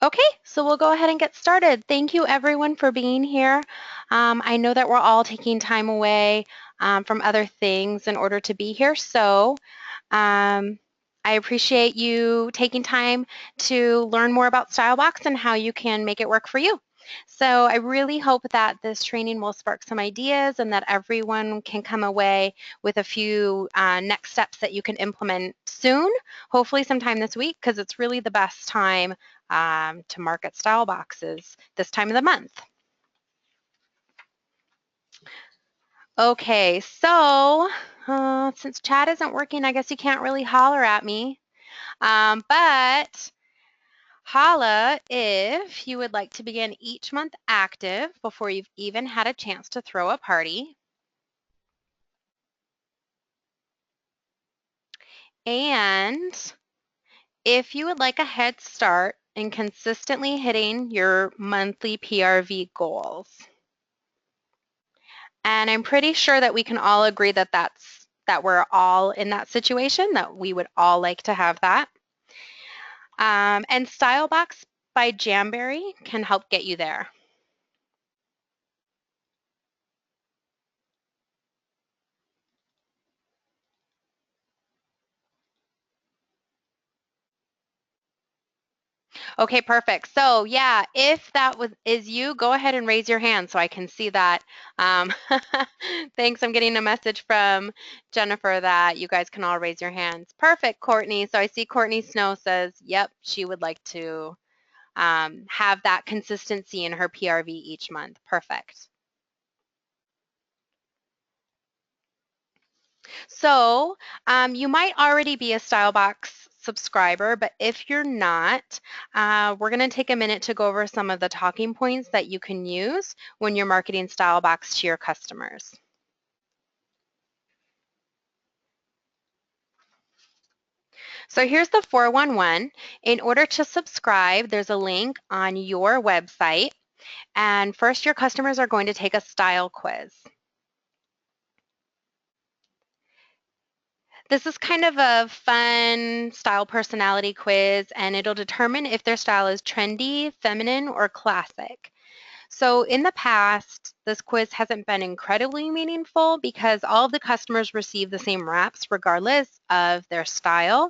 Okay, so we'll go ahead and get started. Thank you everyone for being here. I know that we're all taking time away from other things in order to be here, so um, I appreciate you taking time to learn more about StyleBox and how you can make it work for you. So I really hope that this training will spark some ideas and that everyone can come away with a few next steps that you can implement soon, hopefully sometime this week, because it's really the best time to market style boxes this time of the month. Okay, so since chat isn't working, I guess you can't really holler at me. But holla if you would like to begin each month active before you've even had a chance to throw a party. And if you would like a head start in consistently hitting your monthly PRV goals. And I'm pretty sure that we can all agree that that we're all in that situation, that we would all like to have that. And StyleBox by Jamberry can help get you there. Okay, perfect. So yeah, if that is you, go ahead and raise your hand so I can see that. Um, thanks. I'm getting a message from Jennifer that you guys can all raise your hands. Perfect, Courtney. So I see Courtney Snow says, yep, she would like to have that consistency in her PRV each month. Perfect. So you might already be a StyleBox subscriber, but if you're not, we're going to take a minute to go over some of the talking points that you can use when you're marketing StyleBox to your customers. So here's the 411. In order to subscribe, there's a link on your website. And first, your customers are going to take a style quiz. This is kind of a fun style personality quiz, and it'll determine if their style is trendy, feminine, or classic. So in the past, this quiz hasn't been incredibly meaningful because all of the customers receive the same wraps regardless of their style.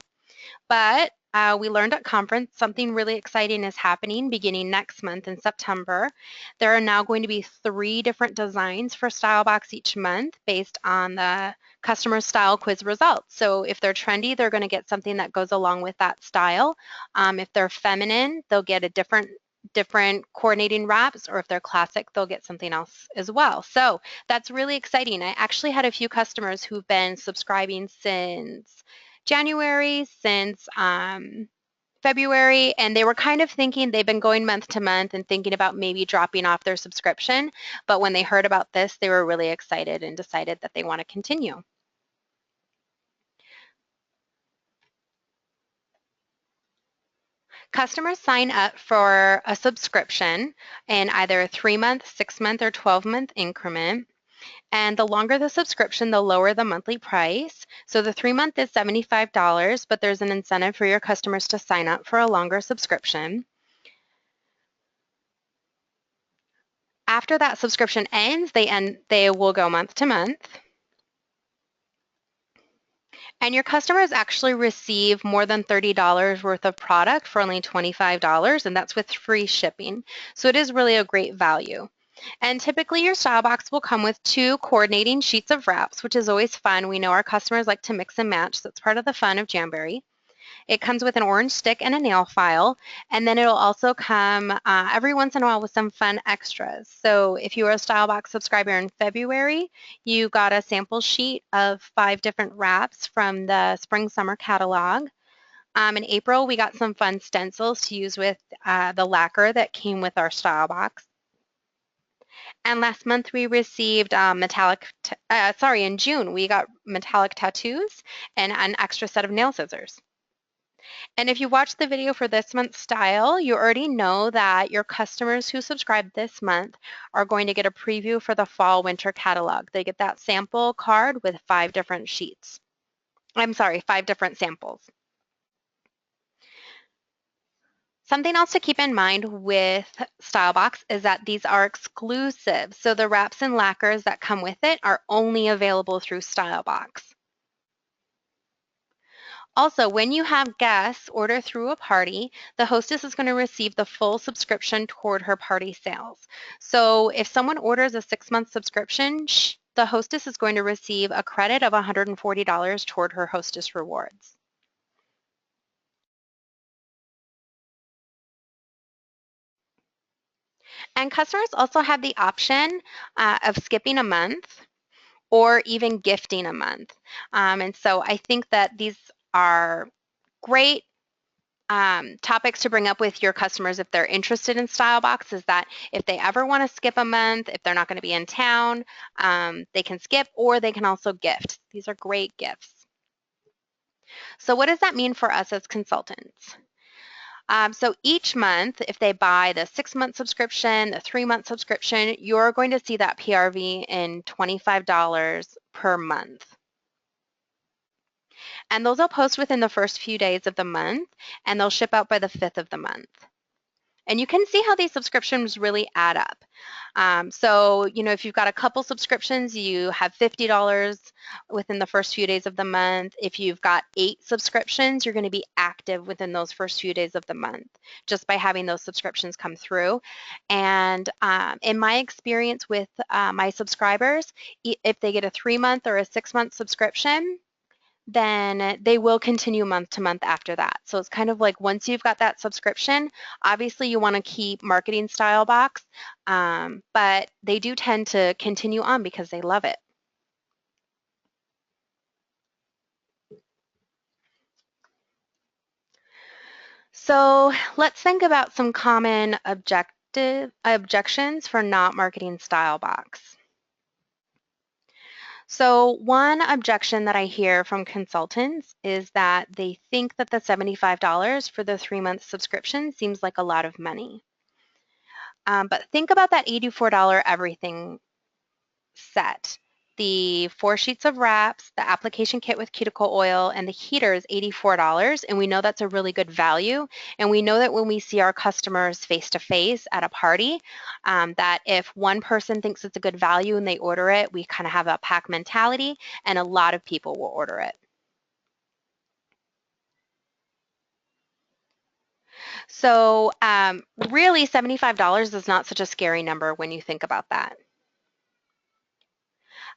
But we learned at conference something really exciting is happening beginning next month in September. There are now going to be 3 different designs for StyleBox each month based on the customer style quiz results. So if they're trendy, they're going to get something that goes along with that style. If they're feminine, they'll get a different coordinating wraps, or if they're classic, they'll get something else as well. So that's really exciting. I actually had a few customers who've been subscribing since January, since February, and they were kind of thinking they've been going month to month and thinking about maybe dropping off their subscription. But when they heard about this, they were really excited and decided that they want to continue. Customers sign up for a subscription in either a 3-month, 6-month, or 12-month increment. And the longer the subscription, the lower the monthly price. So the 3-month is $75, but there's an incentive for your customers to sign up for a longer subscription. After that subscription ends, they will go month to month. And your customers actually receive more than $30 worth of product for only $25, and that's with free shipping. So it is really a great value. And typically your style box will come with 2 coordinating sheets of wraps, which is always fun. We know our customers like to mix and match. That's part of the fun of Jamberry. It comes with an orange stick and a nail file, and then it'll also come every once in a while with some fun extras. So if you were a StyleBox subscriber in February, you got a sample sheet of 5 different wraps from the Spring Summer catalog. In April, we got some fun stencils to use with the lacquer that came with our StyleBox. And last month we received in June, we got metallic tattoos and an extra set of nail scissors. And if you watch the video for this month's style, you already know that your customers who subscribe this month are going to get a preview for the fall winter catalog. They get that sample card with 5 different sheets. I'm sorry, 5 different samples. Something else to keep in mind with StyleBox is that these are exclusive. So the wraps and lacquers that come with it are only available through StyleBox. Also, when you have guests order through a party, the hostess is going to receive the full subscription toward her party sales. So if someone orders a 6-month subscription, the hostess is going to receive a credit of $140 toward her hostess rewards. And customers also have the option of skipping a month or even gifting a month. And so I think that these are great topics to bring up with your customers if they're interested in StyleBox, is that if they ever want to skip a month, if they're not going to be in town, they can skip, or they can also gift. These are great gifts. So what does that mean for us as consultants? So each month, if they buy the 6-month subscription, the 3-month subscription, you're going to see that PRV in $25 per month. And those will post within the first few days of the month, and they'll ship out by the 5th of the month. And you can see how these subscriptions really add up. So, if you've got a couple subscriptions, you have $50 within the first few days of the month. If you've got 8 subscriptions, you're going to be active within those first few days of the month just by having those subscriptions come through. And in my experience with my subscribers, if they get a 3-month or a 6-month subscription, then they will continue month to month after that. So it's kind of like once you've got that subscription, obviously you want to keep marketing StyleBox, but they do tend to continue on because they love it. So let's think about some common objections for not marketing StyleBox. So one objection that I hear from consultants is that they think that the $75 for the 3-month subscription seems like a lot of money. But think about that $84 everything set. The 4 sheets of wraps, the application kit with cuticle oil, and the heater is $84, and we know that's a really good value. And we know that when we see our customers face-to-face at a party, that if one person thinks it's a good value and they order it, we kind of have a pack mentality, and a lot of people will order it. So really, $75 is not such a scary number when you think about that.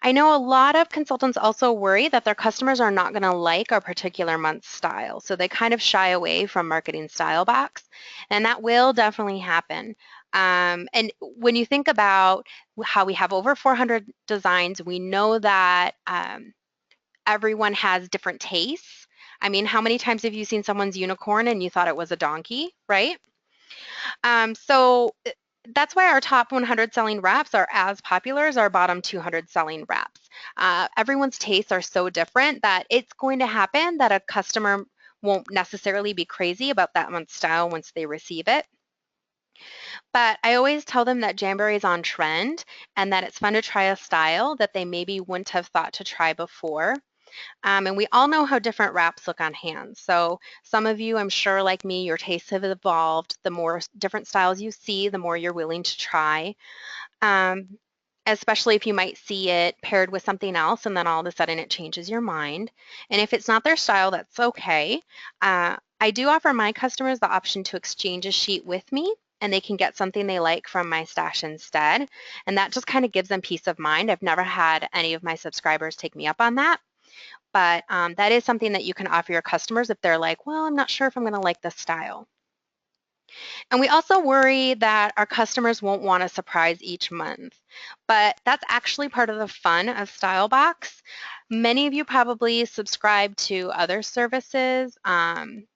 I know a lot of consultants also worry that their customers are not going to like a particular month's style, so they kind of shy away from marketing StyleBox, and that will definitely happen. And when you think about how we have over 400 designs, we know that everyone has different tastes. I mean, how many times have you seen someone's unicorn and you thought it was a donkey, right? So that's why our top 100 selling wraps are as popular as our bottom 200 selling wraps. Everyone's tastes are so different that it's going to happen that a customer won't necessarily be crazy about that month's style once they receive it. But I always tell them that Jamboree is on trend and that it's fun to try a style that they maybe wouldn't have thought to try before. And we all know how different wraps look on hands. So some of you, I'm sure like me, your tastes have evolved. The more different styles you see, the more you're willing to try. Especially if you might see it paired with something else and then all of a sudden it changes your mind. And if it's not their style, that's okay. I do offer my customers the option to exchange a sheet with me and they can get something they like from my stash instead. And that just kind of gives them peace of mind. I've never had any of my subscribers take me up on that. But that is something that you can offer your customers if they're like, well, I'm not sure if I'm going to like this style. And we also worry that our customers won't want a surprise each month. But that's actually part of the fun of StyleBox. Many of you probably subscribe to other services,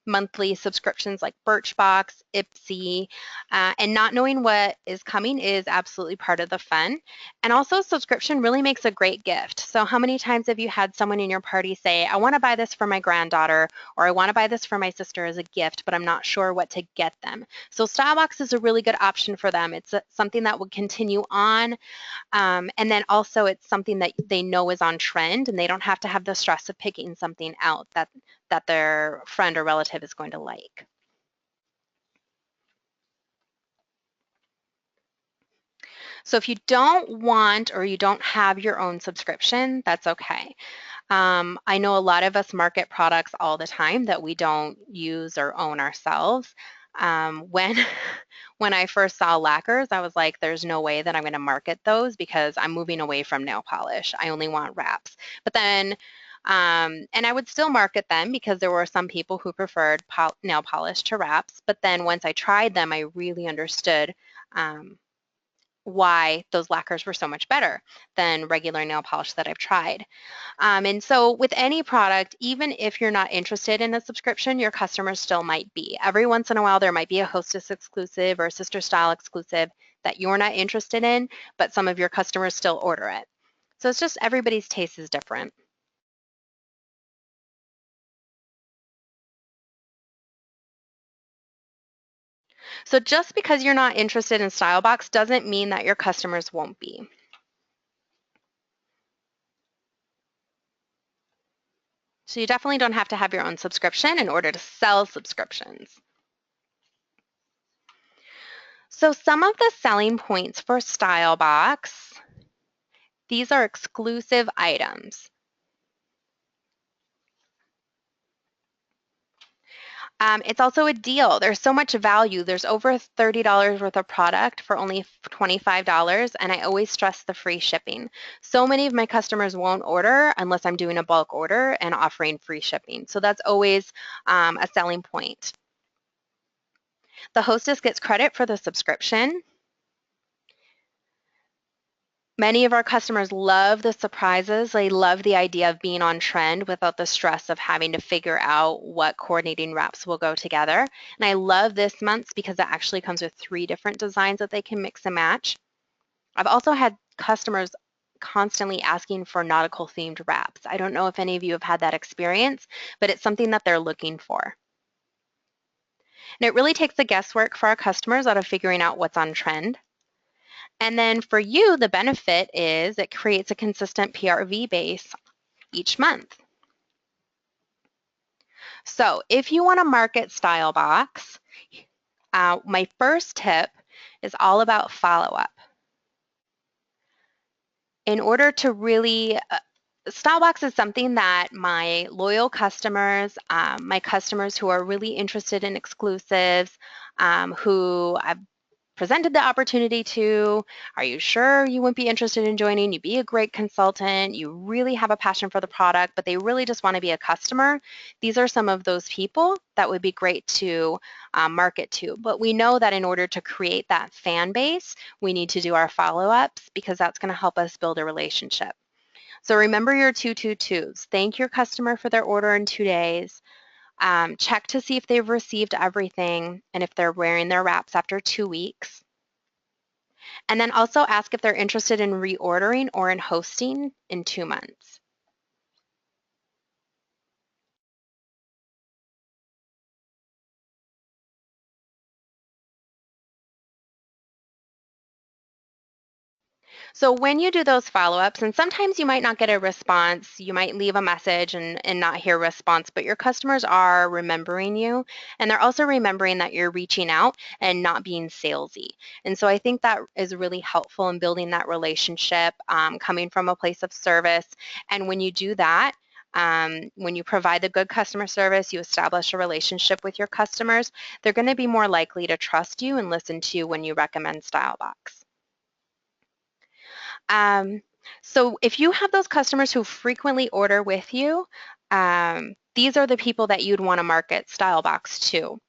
monthly subscriptions like Birchbox, Ipsy, and not knowing what is coming is absolutely part of the fun. And also, subscription really makes a great gift. So how many times have you had someone in your party say, I want to buy this for my granddaughter, or I want to buy this for my sister as a gift, but I'm not sure what to get them. So StyleBox is a really good option for them. It's something that will continue on. And then also it's something that they know is on trend and they don't have to have the stress of picking something out that their friend or relative is going to like. So if you don't want or you don't have your own subscription, that's okay. I know a lot of us market products all the time that we don't use or own ourselves. When when I first saw lacquers, I was like, there's no way that I'm going to market those because I'm moving away from nail polish. I only want wraps. But then, and I would still market them because there were some people who preferred nail polish to wraps. But then once I tried them, I really understood um, why those lacquers were so much better than regular nail polish that I've tried. And so with any product, even if you're not interested in a subscription, your customers still might be. Every once in a while, there might be a Hostess exclusive or a Sister Style exclusive that you're not interested in, but some of your customers still order it. So it's just everybody's taste is different. So just because you're not interested in StyleBox doesn't mean that your customers won't be. So you definitely don't have to have your own subscription in order to sell subscriptions. So some of the selling points for StyleBox, these are exclusive items. It's also a deal. There's so much value. There's over $30 worth of product for only $25, and I always stress the free shipping. So many of my customers won't order unless I'm doing a bulk order and offering free shipping. So that's always a selling point. The hostess gets credit for the subscription. Many of our customers love the surprises. They love the idea of being on trend without the stress of having to figure out what coordinating wraps will go together. And I love this month's because it actually comes with 3 different designs that they can mix and match. I've also had customers constantly asking for nautical themed wraps. I don't know if any of you have had that experience, but it's something that they're looking for. And it really takes the guesswork for our customers out of figuring out what's on trend. And then for you, the benefit is it creates a consistent PRV base each month. So if you want to market StyleBox, my first tip is all about follow-up. In order to really, StyleBox is something that my loyal customers, my customers who are really interested in exclusives, who I've presented the opportunity to, are you sure you wouldn't be interested in joining? You'd be a great consultant. You really have a passion for the product, but they really just want to be a customer. These are some of those people that would be great to market to. But we know that in order to create that fan base, we need to do our follow-ups because that's going to help us build a relationship. So remember your 222s. Thank your customer for their order in 2 days. Check to see if they've received everything and if they're wearing their wraps after 2 weeks. And then also ask if they're interested in reordering or in hosting in 2 months. So when you do those follow-ups, and sometimes you might not get a response, you might leave a message and not hear a response, but your customers are remembering you, and they're also remembering that you're reaching out and not being salesy. And so I think that is really helpful in building that relationship, coming from a place of service. And when you do that, when you provide the good customer service, you establish a relationship with your customers, they're going to be more likely to trust you and listen to you when you recommend StyleBox. Um, so if you have those customers who frequently order with you, these are the people that you'd want to market StyleBox to.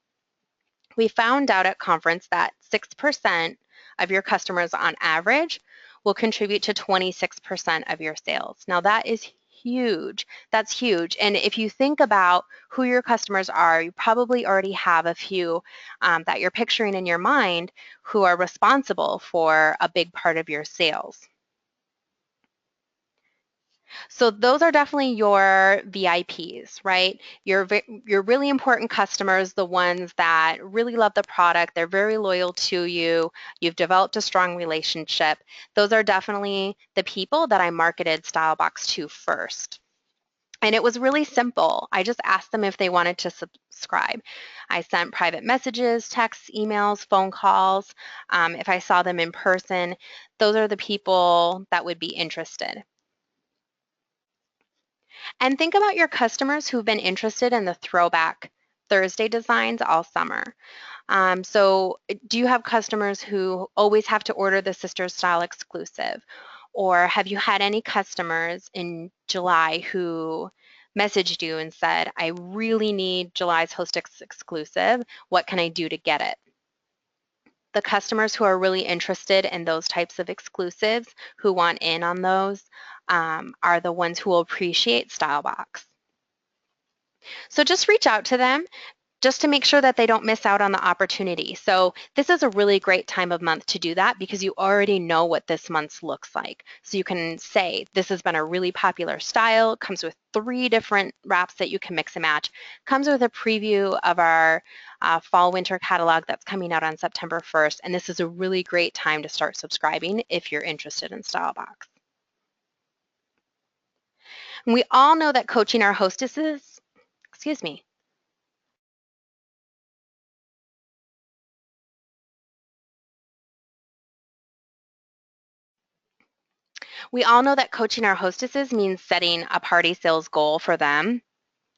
We found out at conference that 6% of your customers on average will contribute to 26% of your sales. Now that is huge. That's huge. And if you think about who your customers are, you probably already have a few that you're picturing in your mind who are responsible for a big part of your sales. So those are definitely your VIPs, right? Your really important customers, the ones that really love the product, they're very loyal to you, you've developed a strong relationship. Those are definitely the people that I marketed StyleBox to first. And it was really simple. I just asked them if they wanted to subscribe. I sent private messages, texts, emails, phone calls. If I saw them in person, those are the people that would be interested. And think about your customers who've been interested in the throwback Thursday designs all summer. Do you have customers who always have to order the Sisters Style exclusive? Or have you had any customers in July who messaged you and said, I really need July's Hostess exclusive. What can I do to get it? The customers who are really interested in those types of exclusives, who want in on those, are the ones who will appreciate StyleBox. So just reach out to them just to make sure that they don't miss out on the opportunity. So this is a really great time of month to do that because you already know what this month's looks like. So you can say, this has been a really popular style, comes with 3 different wraps that you can mix and match, comes with a preview of our fall winter catalog that's coming out on September 1st. And this is a really great time to start subscribing if you're interested in StyleBox. And we all know that coaching our hostesses, excuse me, we all know that coaching our hostesses means setting a party sales goal for them.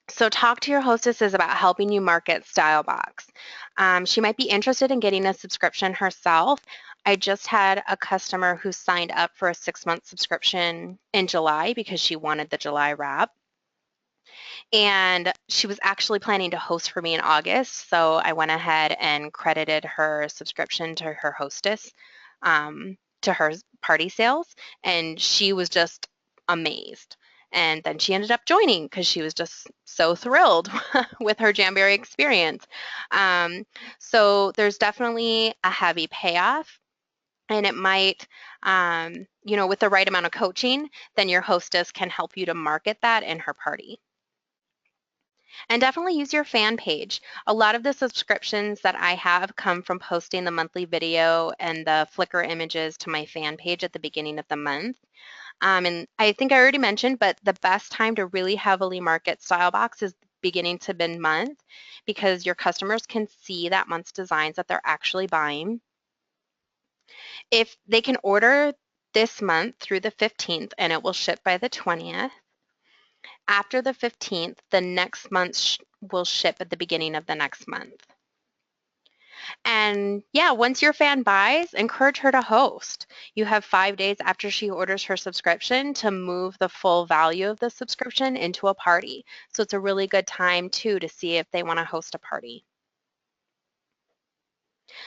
So talk to your hostesses about helping you market StyleBox. She might be interested in getting a subscription herself. I just had a customer who signed up for a 6-month subscription in July because she wanted the July wrap. And she was actually planning to host for me in August. So I went ahead and credited her subscription to her hostess, to her party sales. And she was just amazed. And then she ended up joining because she was just so thrilled with her Jamberry experience. Um, so there's definitely a heavy payoff. And it might, with the right amount of coaching, then your hostess can help you to market that in her party. And definitely use your fan page. A lot of the subscriptions that I have come from posting the monthly video and the Flickr images to my fan page at the beginning of the month. And I think I already mentioned, but the best time to really heavily market StyleBox is beginning to mid-month because your customers can see that month's designs that they're actually buying. If they can order this month through the 15th and it will ship by the 20th, after the 15th, the next month will ship at the beginning of the next month. And yeah, once your fan buys, encourage her to host. You have 5 days after she orders her subscription to move the full value of the subscription into a party. So it's a really good time too to see if they want to host a party.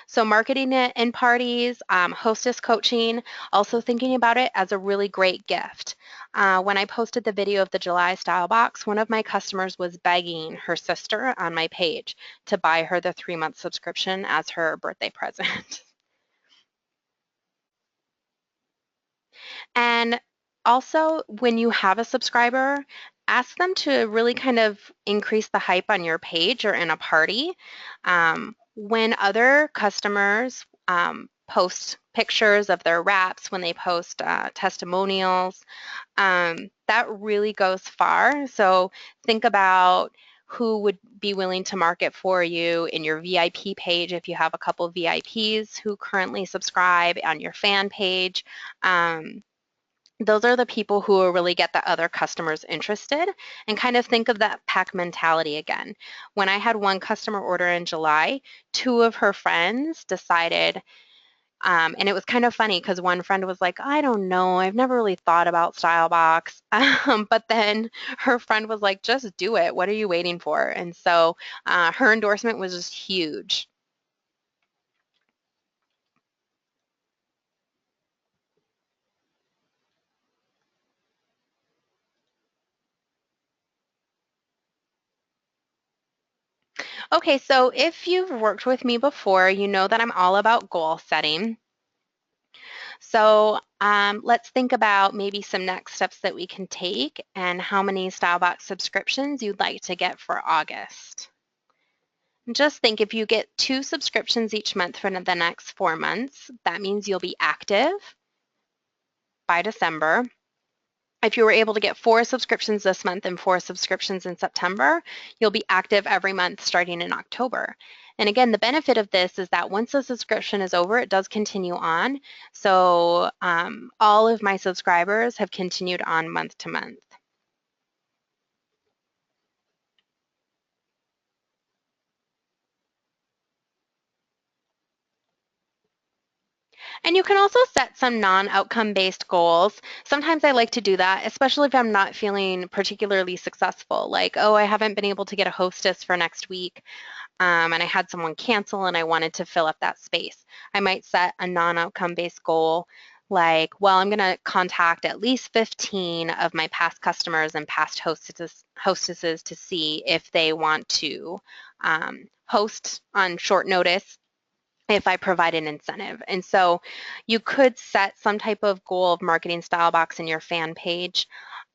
So marketing it in parties, hostess coaching, also thinking about it as a really great gift. When I posted the video of the July Style Box, one of my customers was begging her sister on my page to buy her the 3-month subscription as her birthday present. And also, when you have a subscriber, ask them to really kind of increase the hype on your page or in a party. When other customers post pictures of their wraps, when they post testimonials, that really goes far. So think about who would be willing to market for you in your VIP page if you have a couple of VIPs who currently subscribe on your fan page. Those are the people who will really get the other customers interested, and kind of think of that pack mentality again. When I had one customer order in July, 2 of her friends decided, and it was kind of funny because one friend was like, I don't know, I've never really thought about StyleBox. But then her friend was like, just do it. What are you waiting for? And so her endorsement was just huge. Okay, so if you've worked with me before, you know that I'm all about goal setting. So let's think about maybe some next steps that we can take and how many StyleBox subscriptions you'd like to get for August. And just think, if you get 2 subscriptions each month for the next 4 months, that means you'll be active by December. If you were able to get 4 subscriptions this month and 4 subscriptions in September, you'll be active every month starting in October. And again, the benefit of this is that once the subscription is over, it does continue on. So all of my subscribers have continued on month to month. And you can also set some non-outcome based goals. Sometimes I like to do that, especially if I'm not feeling particularly successful. Like, oh, I haven't been able to get a hostess for next week, and I had someone cancel and I wanted to fill up that space. I might set a non-outcome based goal like, well, I'm going to contact at least 15 of my past customers and past hostesses to see if they want to host on short notice if I provide an incentive. And so you could set some type of goal of marketing StyleBox in your fan page,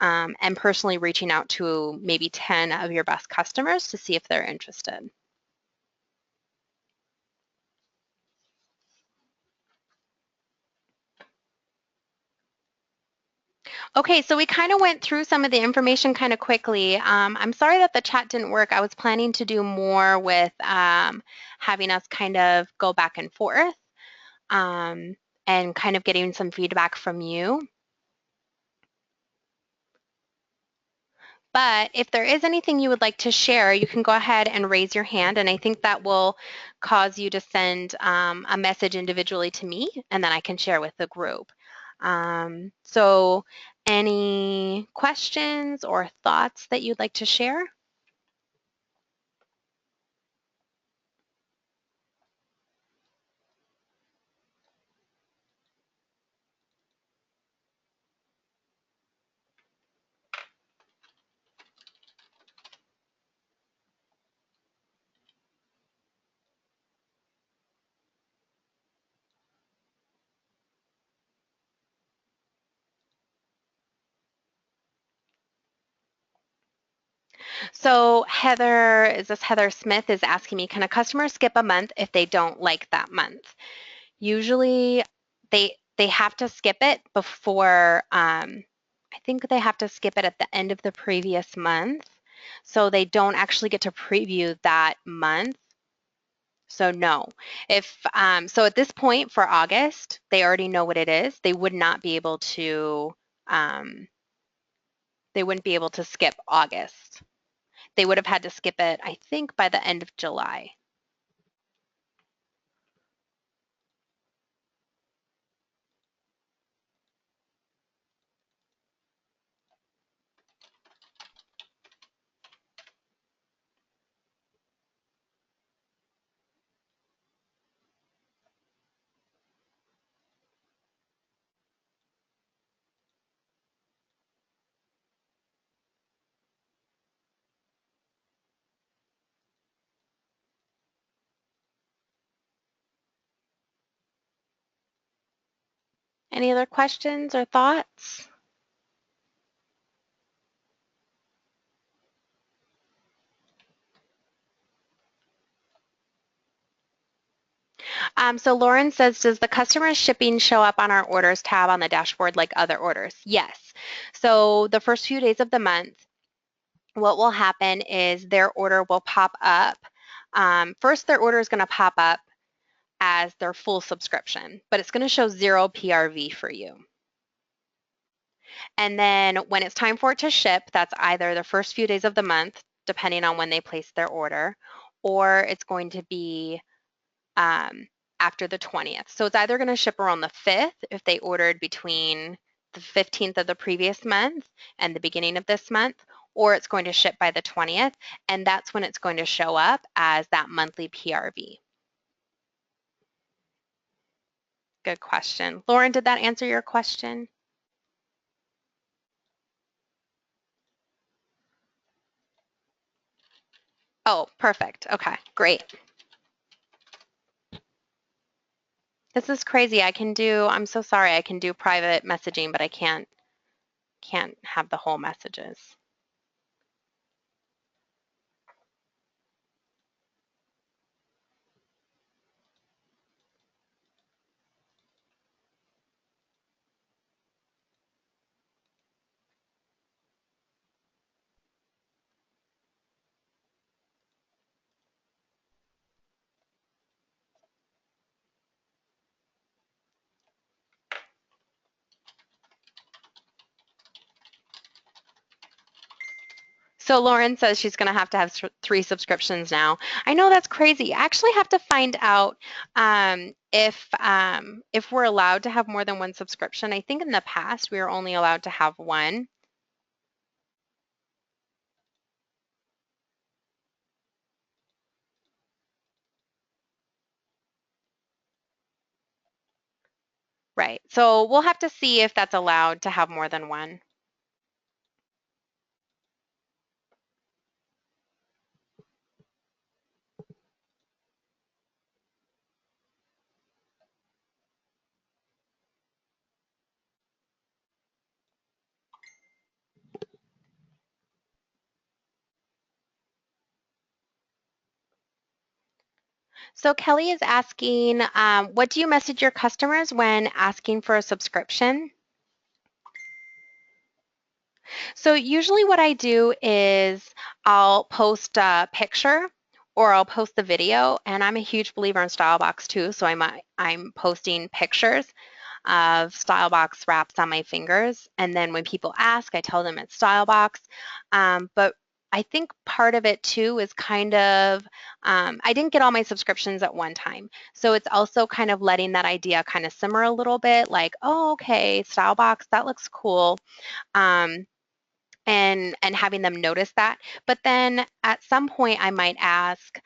and personally reaching out to maybe 10 of your best customers to see if they're interested. Okay, so we kind of went through some of the information kind of quickly. I'm sorry that the chat didn't work. I was planning to do more with having us kind of go back and forth, um, and kind of getting some feedback from you. But if there is anything you would like to share, you can go ahead and raise your hand, and I think that will cause you to send a message individually to me, and then I can share with the group. So any questions or thoughts that you'd like to share? So Heather, is this Heather Smith, is asking me, can a customer skip a month if they don't like that month? Usually they have to skip it before, I think they have to skip it at the end of the previous month. So they don't actually get to preview that month. So no. If so at this point for August, they already know what it is. Um, they wouldn't be able to skip August. They would have had to skip it, I think, by the end of July. Any other questions or thoughts? So Lauren says, does the customer shipping show up on our orders tab on the dashboard like other orders? Yes. So the first few days of the month, what will happen is their order will pop up. First, their order is going to pop up as their full subscription, but it's going to show 0 PRV for you. And then when it's time for it to ship, that's either the first few days of the month, depending on when they place their order, or it's going to be um, after the 20th. So it's either going to ship around the 5th if they ordered between the 15th of the previous month and the beginning of this month, or it's going to ship by the 20th, and that's when it's going to show up as that monthly PRV. Good question. Lauren, did that answer your question? Oh, perfect. Okay, great. This is crazy. I'm so sorry, I can do private messaging, but I can't have the whole messages. So Lauren says she's going to have three subscriptions now. I know that's crazy. I actually have to find out if we're allowed to have more than one subscription. I think in the past we were only allowed to have one. Right. So we'll have to see if that's allowed to have more than one. So Kelly is asking, what do you message your customers when asking for a subscription? So usually what I do is I'll post a picture or I'll post the video, and I'm a huge believer in StyleBox too, so I'm posting pictures of StyleBox wraps on my fingers, and then when people ask, I tell them it's StyleBox. But I think part of it too is kind of I didn't get all my subscriptions at one time, so it's also kind of letting that idea kind of simmer a little bit, like, oh, okay, StyleBox, that looks cool. Um, and having them notice that. But then at some point, I might ask,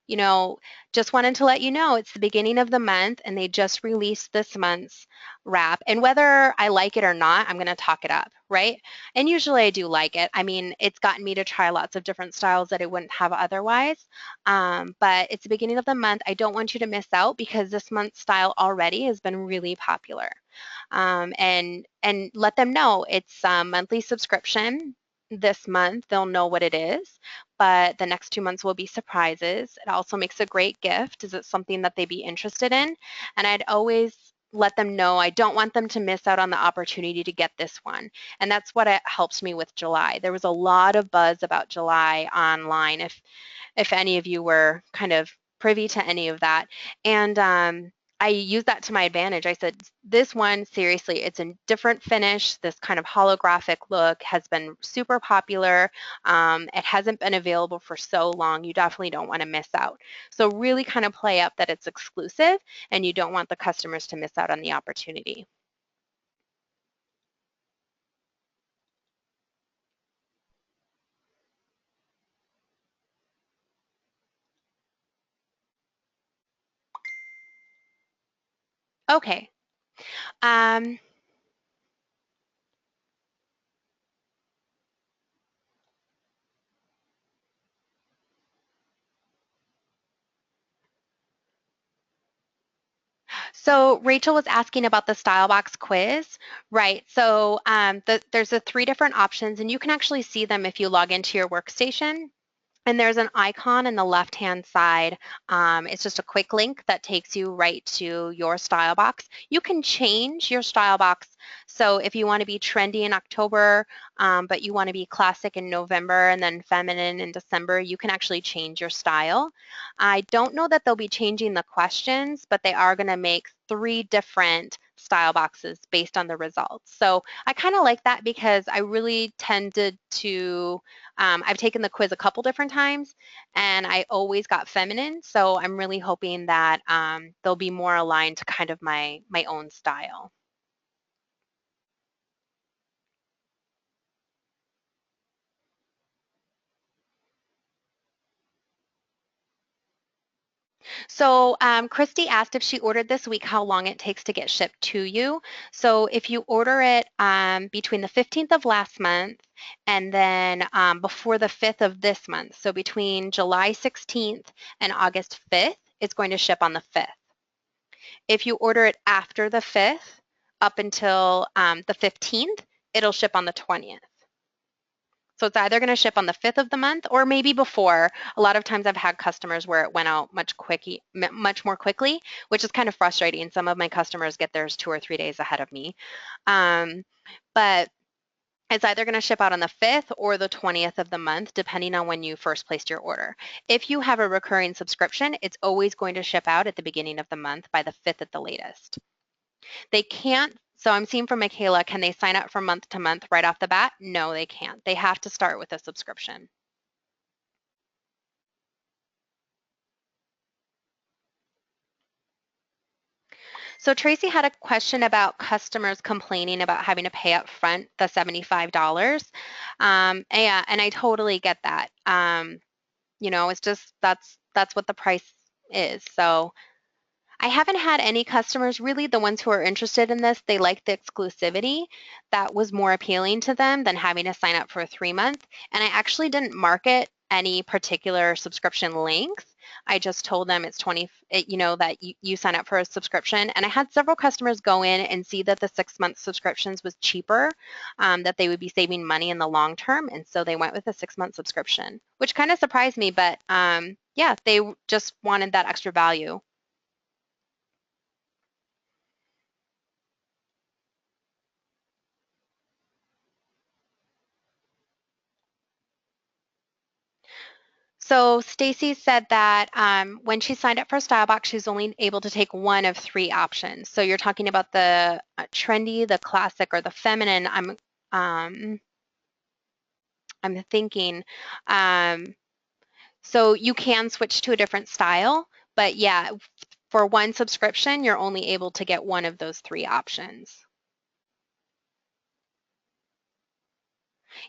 you know, just wanted to let you know it's the beginning of the month and they just released this month's wrap. And whether I like it or not, I'm going to talk it up, right? And usually I do like it. I mean, it's gotten me to try lots of different styles that I wouldn't have otherwise. But it's the beginning of the month. I don't want you to miss out because this month's style already has been really popular. And let them know it's a monthly subscription. This month they'll know what it is, but the next 2 months will be surprises. It also makes a great gift. Is it something that they'd be interested in? And I'd always let them know I don't want them to miss out on the opportunity to get this one. And that's what it helps me with July. There was a lot of buzz about July online. If any of you were kind of privy to any of that. And I used that to my advantage. I said, this one, seriously, it's a different finish. This kind of holographic look has been super popular. It hasn't been available for so long. You definitely don't want to miss out. So really kind of play up that it's exclusive and you don't want the customers to miss out on the opportunity. Okay. Um, So Rachel was asking about the StyleBox quiz, right? So there's the three different options, and you can actually see them if you log into your workstation. And there's an icon in the left-hand side. It's just a quick link that takes you right to your style box. You can change your style box. So if you want to be trendy in October, but you want to be classic in November and then feminine in December, you can actually change your style. I don't know that they'll be changing the questions, but they are going to make three different style boxes based on the results. So I kind of like that because I really tended to I've taken the quiz a couple different times and I always got feminine. So I'm really hoping that they'll be more aligned to kind of my own style. So Christy asked if she ordered this week how long it takes to get shipped to you. So if you order it between the 15th of last month and then before the 5th of this month, so between July 16th and August 5th, it's going to ship on the 5th. If you order it after the 5th, up until the 15th, it'll ship on the 20th. So it's either going to ship on the 5th of the month or maybe before. A lot of times I've had customers where it went out much more quickly, which is kind of frustrating. Some of my customers get theirs 2 or 3 days ahead of me. Um, but it's either going to ship out on the 5th or the 20th of the month, depending on when you first placed your order. If you have a recurring subscription, it's always going to ship out at the beginning of the month by the 5th at the latest. They can't So I'm seeing from Michaela, can they sign up from month to month right off the bat? No, they can't. They have to start with a subscription. So Tracy had a question about customers complaining about having to pay up front the $75. Yeah, and I totally get that. It's just that's what the price is. So I haven't had any customers, really the ones who are interested in this, they like the exclusivity. That was more appealing to them than having to sign up for a 3 month. And I actually didn't market any particular subscription length. I just told them it's 20, that you sign up for a subscription. And I had several customers go in and see that the 6 month subscriptions was cheaper, that they would be saving money in the long term. And so they went with a 6 month subscription, which kind of surprised me. But yeah, they just wanted that extra value. So Stacy said that when she signed up for StyleBox, she was only able to take one of three options. So you're talking about the trendy, the classic, or the feminine. Um, I'm thinking. Um, so you can switch to a different style, but yeah, for one subscription, you're only able to get one of those three options.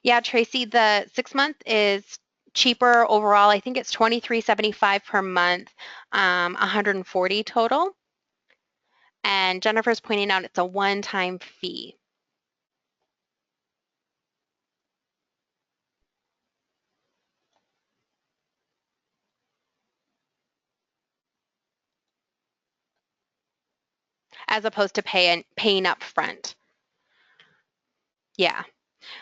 Yeah, Tracy, the 6 month is cheaper overall. I think it's 23.75 per month, 140 total. And Jennifer's pointing out it's a one-time fee as opposed to paying up front. Yeah.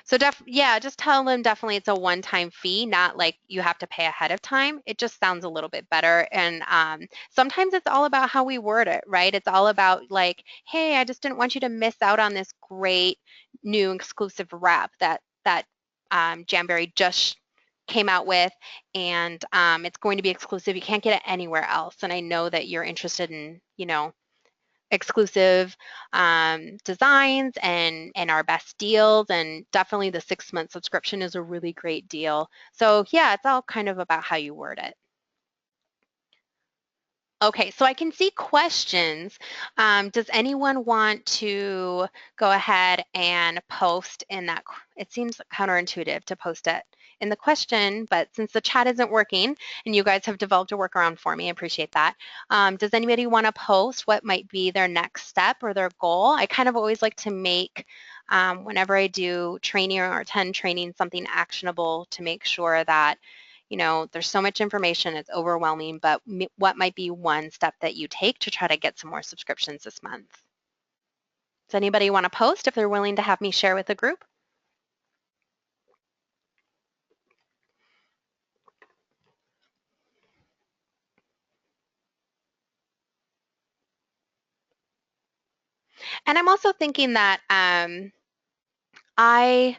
So yeah, just tell them definitely it's a one-time fee, not like you have to pay ahead of time. It just sounds a little bit better. And sometimes it's all about how we word it, right? It's all about like, hey, I just didn't want you to miss out on this great new exclusive wrap that Jamberry just came out with, and it's going to be exclusive. You can't get it anywhere else. And I know that you're interested in, exclusive designs and our best deals, and definitely the 6 month subscription is a really great deal. So yeah, it's all kind of about how you word it. Okay, so I can see questions. Does anyone want to go ahead and post in that? It seems counterintuitive to post it in the question, but since the chat isn't working and you guys have developed a workaround for me, I appreciate that. Does anybody want to post what might be their next step or their goal? I kind of always like to make, whenever I do training or attend training, something actionable to make sure that there's so much information, it's overwhelming, but what might be one step that you take to try to get some more subscriptions this month? Does anybody want to post if they're willing to have me share with the group? And I'm also thinking that I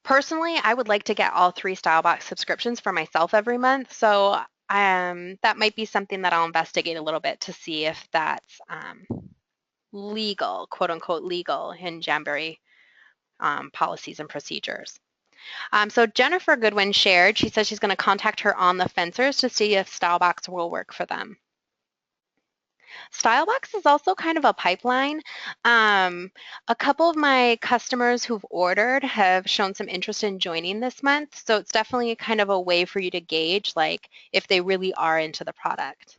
personally, I would like to get all three StyleBox subscriptions for myself every month. So that might be something that I'll investigate a little bit to see if that's legal, quote unquote, legal in Jamberry policies and procedures. So Jennifer Goodwin shared, she says she's going to contact her on the fencers to see if StyleBox will work for them. StyleBox is also kind of a pipeline. A couple of my customers who've ordered have shown some interest in joining this month. So it's definitely kind of a way for you to gauge like if they really are into the product.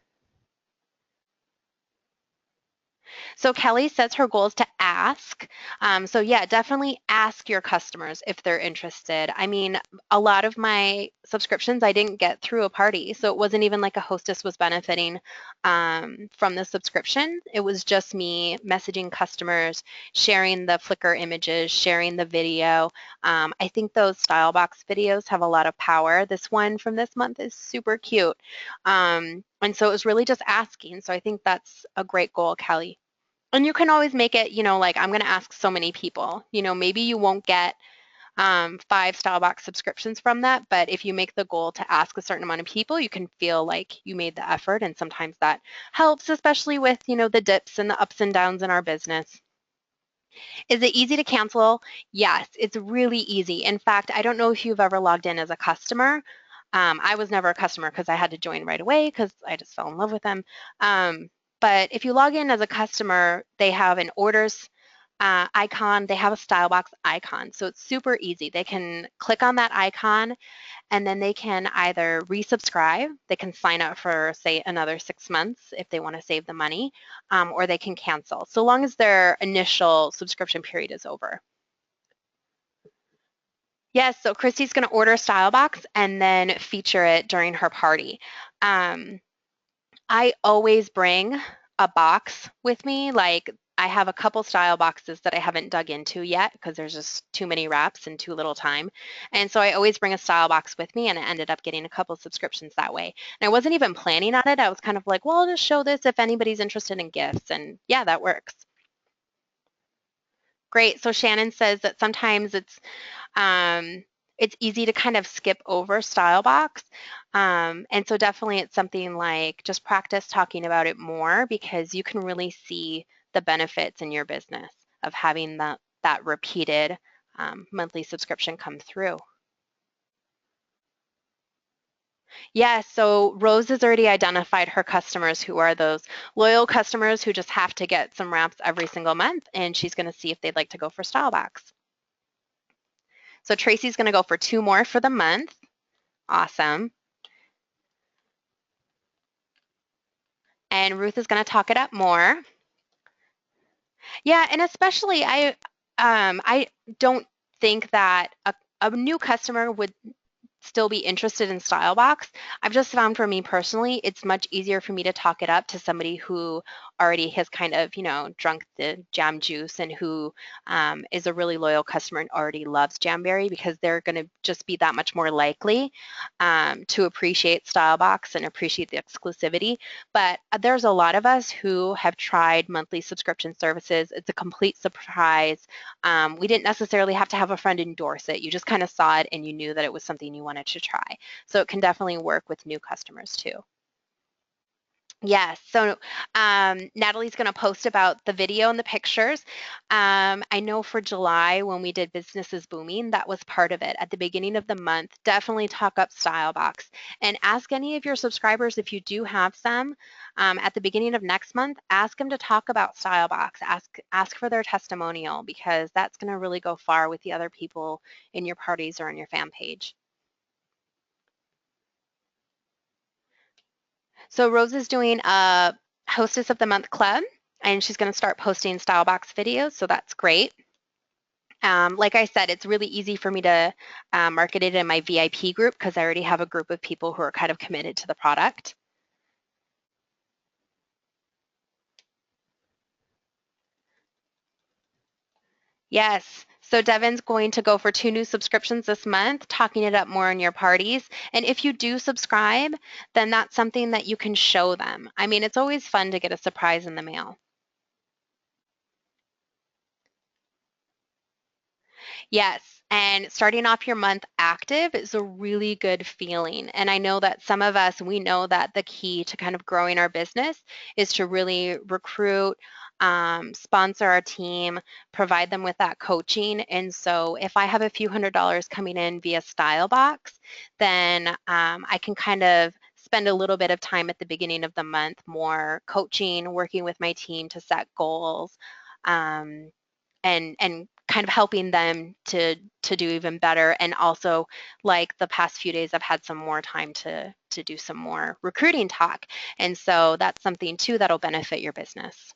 So Kelly sets her goals to ask. So yeah, definitely ask your customers if they're interested. I mean, a lot of my subscriptions I didn't get through a party, so it wasn't even like a hostess was benefiting from the subscription. It was just me messaging customers, sharing the Flickr images, sharing the video. I think those StyleBox videos have a lot of power. This one from this month is super cute. And so it was really just asking. So I think that's a great goal, Kelly. And you can always make it, like I'm going to ask so many people. Maybe you won't get 5 StyleBox subscriptions from that, but if you make the goal to ask a certain amount of people, you can feel like you made the effort, and sometimes that helps, especially with, the dips and the ups and downs in our business. Is it easy to cancel? Yes, it's really easy. In fact, I don't know if you've ever logged in as a customer. I was never a customer because I had to join right away because I just fell in love with them. Um, but if you log in as a customer, they have an orders icon. They have a StyleBox icon. So it's super easy. They can click on that icon and then they can either resubscribe, they can sign up for, say, another 6 months if they want to save the money, or they can cancel, so long as their initial subscription period is over. Yes, so Christy's going to order a StyleBox and then feature it during her party. Um, I always bring a box with me. Like I have a couple style boxes that I haven't dug into yet because there's just too many wraps and too little time. And so I always bring a style box with me and I ended up getting a couple subscriptions that way. And I wasn't even planning on it. I was kind of like, well, I'll just show this if anybody's interested in gifts. And yeah, that works. Great. So Shannon says that sometimes it's easy to kind of skip over StyleBox. And so definitely it's something like just practice talking about it more because you can really see the benefits in your business of having that repeated monthly subscription come through. Yes, so Rose has already identified her customers who are those loyal customers who just have to get some wraps every single month, and she's going to see if they'd like to go for StyleBox. So Tracy's going to go for 2 more for the month. Awesome. And Ruth is going to talk it up more. Yeah, and especially I don't think that a new customer would still be interested in StyleBox. I've just found for me personally, it's much easier for me to talk it up to somebody who already has kind of, drunk the jam juice and who is a really loyal customer and already loves Jamberry because they're going to just be that much more likely to appreciate StyleBox and appreciate the exclusivity. But there's a lot of us who have tried monthly subscription services. It's a complete surprise. We didn't necessarily have to have a friend endorse it. You just kind of saw it and you knew that it was something you wanted to try. So it can definitely work with new customers too. Yes, so Natalie's going to post about the video and the pictures. I know for July when we did Business is Booming, that was part of it. At the beginning of the month, definitely talk up StyleBox and ask any of your subscribers if you do have some. At the beginning of next month, ask them to talk about StyleBox. Ask for their testimonial because that's going to really go far with the other people in your parties or on your fan page. So Rose is doing a Hostess of the Month club, and she's going to start posting StyleBox videos, so that's great. Like I said, it's really easy for me to market it in my VIP group because I already have a group of people who are kind of committed to the product. Yes. So Devin's going to go for 2 new subscriptions this month, talking it up more in your parties. And if you do subscribe, then that's something that you can show them. I mean, it's always fun to get a surprise in the mail. Yes, and starting off your month active is a really good feeling. And I know that some of us, we know that the key to kind of growing our business is to really recruit, sponsor our team, provide them with that coaching. And so if I have a few $100s coming in via StyleBox, then I can kind of spend a little bit of time at the beginning of the month more coaching, working with my team to set goals. Um, and kind of helping them to do even better. And also, like the past few days, I've had some more time to do some more recruiting talk, and so that's something too that'll benefit your business.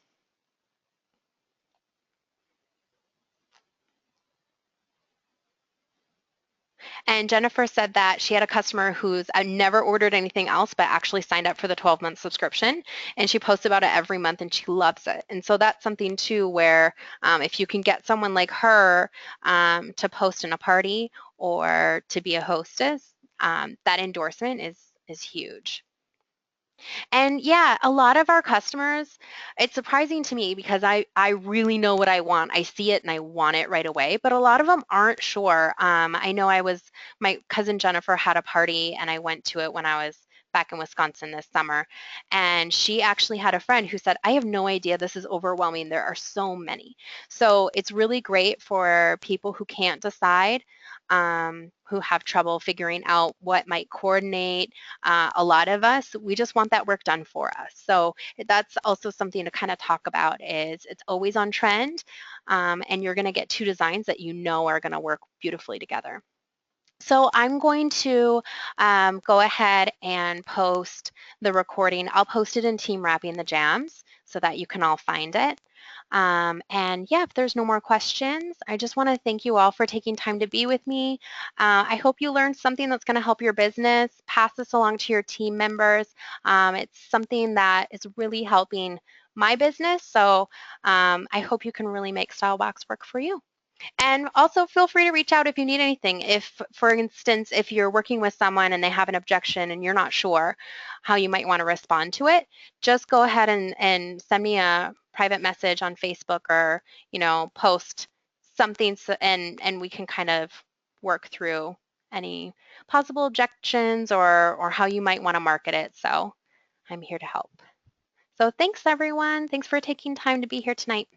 And Jennifer said that she had a customer who's never ordered anything else but actually signed up for the 12-month subscription. And she posts about it every month and she loves it. And so that's something too where if you can get someone like her to post in a party or to be a hostess, that endorsement is huge. And yeah, a lot of our customers, it's surprising to me because I really know what I want. I see it and I want it right away, but a lot of them aren't sure. I know my cousin Jennifer had a party and I went to it when I was back in Wisconsin this summer. And she actually had a friend who said, I have no idea, this is overwhelming. There are so many. So it's really great for people who can't decide, who have trouble figuring out what might coordinate. A lot of us, we just want that work done for us. So that's also something to kind of talk about is it's always on trend, and you're going to get two designs that you know are going to work beautifully together. So I'm going to go ahead and post the recording. I'll post it in Team Wrapping the Jams so that you can all find it. And yeah, if there's no more questions, I just want to thank you all for taking time to be with me. I hope you learned something that's going to help your business. Pass this along to your team members. It's something that is really helping my business. So I hope you can really make StyleBox work for you. And also feel free to reach out if you need anything. If, for instance, if you're working with someone and they have an objection and you're not sure how you might want to respond to it, just go ahead and send me a private message on Facebook or, post something and we can kind of work through any possible objections or how you might want to market it. So I'm here to help. So thanks everyone. Thanks for taking time to be here tonight.